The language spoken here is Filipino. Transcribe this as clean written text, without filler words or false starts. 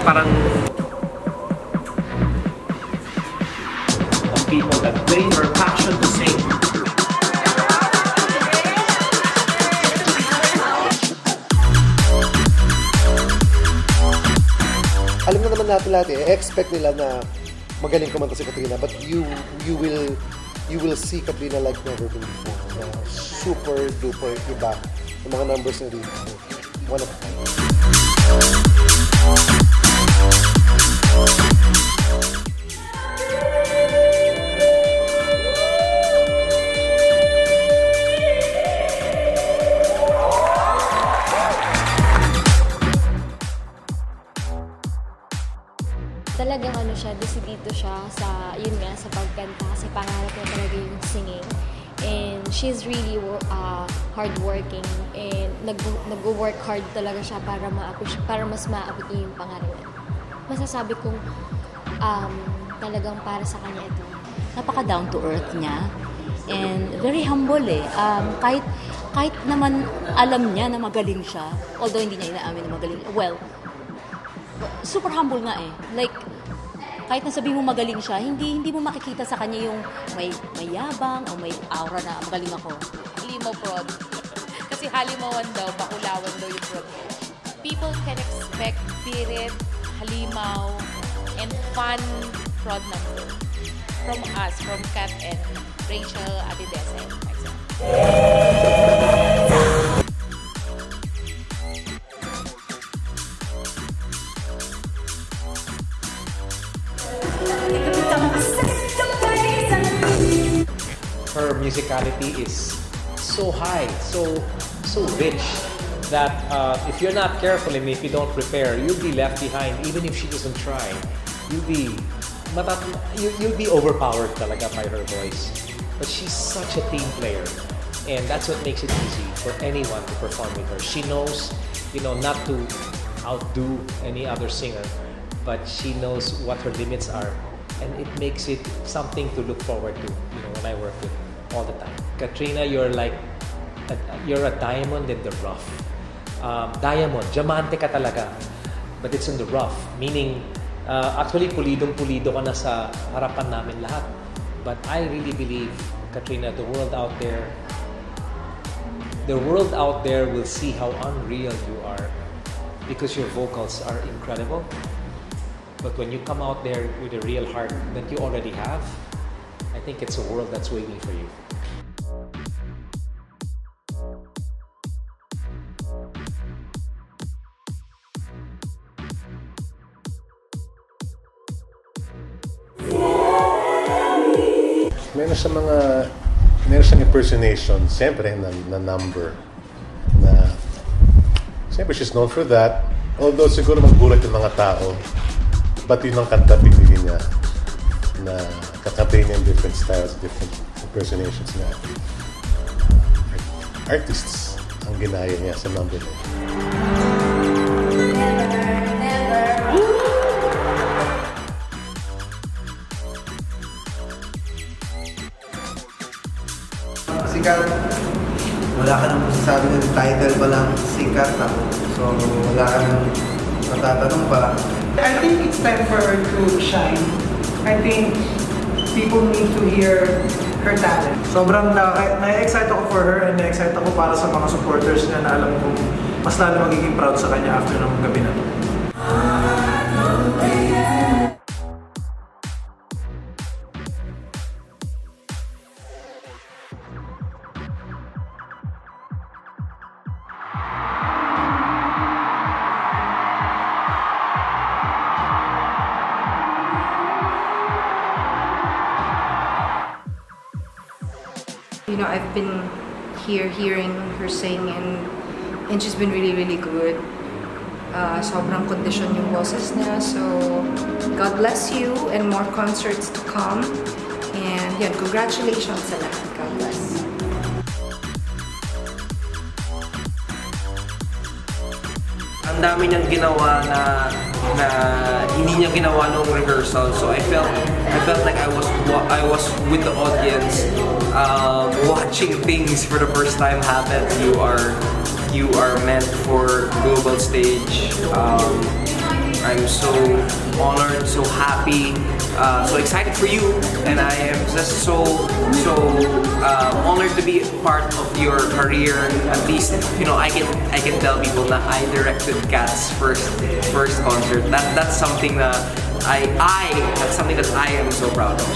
parang people that bring her passion to sing. Alam na naman natin lahat expect nila na magaling kumanta si Katrina, but you will see Katrina like never before. Super duper iba yung mga numbers na dito. One of a kind. Talagang ano siya, desidido siya sa, yun nga, sa pagkanta kasi pangarap niya talaga yung singing. And she's really hardworking and nag-work hard talaga siya para mas maabot niya yung pangarap niya. Masasabi kong talagang para sa kanya ito. Napaka down to earth niya and very humble eh. Kahit naman alam niya na magaling siya, although hindi niya inaamin na magaling. Well, super humble nga eh. Like, kahit nasabihin mo magaling siya, hindi mo makikita sa kanya yung may yabang o may aura na magaling ako. Halimaw prod. Kasi halimawan daw, bakulawan daw yung prod. People can expect pirit, halimaw, and fun prod number from us, from Kat and Rachel Abides and myself. Her musicality is so high, so rich that if you're not careful and if you don't prepare, you'll be left behind. Even if she doesn't try, you'll be overpowered talaga by her voice. But she's such a team player, and that's what makes it easy for anyone to perform with her. She knows, not to outdo any other singer, but she knows what her limits are. And it makes it something to look forward to, when I work with all the time. Katrina, you're a diamond in the rough. Diamond, diamante ka talaga, but it's in the rough. Meaning, actually, pulidong-pulido ka na sa harapan namin lahat. But I really believe, Katrina, the world out there will see how unreal you are because your vocals are incredible. But when you come out there with a real heart that you already have, I think it's a world that's waiting for you. Meron siyang impersonation, siyempre, na number. Na, siyempre, she's known for that. Although, siguro maggulat yung mga tao. But yun ang kanta pinili niya na kakabay niya different styles, different impersonations na artists ang ginaya niya sa number niya. Sikat, wala ka nang masasabi ng title pa lang, sikat ako. So wala ka nang matatanong pa. I think it's time for her to shine. I think people need to hear her talent. Sobrang na-excite ako for her and na-excite ako para sa mga supporters niya na alam kong mas lalo magiging proud sa kanya after ng gabi na to. I've been here hearing her sing and she's been really, really good. Sobrang condition yung boses niya. So, God bless you and more concerts to come. And yun, congratulations sa lahat. God bless. Ang dami niyang ginawa na hindi niya ginawa nung rehearsal. So I felt like I was with the audience, watching things for the first time happen. You are meant for global stage. I'm so honored, so happy, so excited for you, and I am just so honored to be part of your career. At least, you know, I can tell people that I directed Kat's first concert. That's something that that's something that I am so proud of.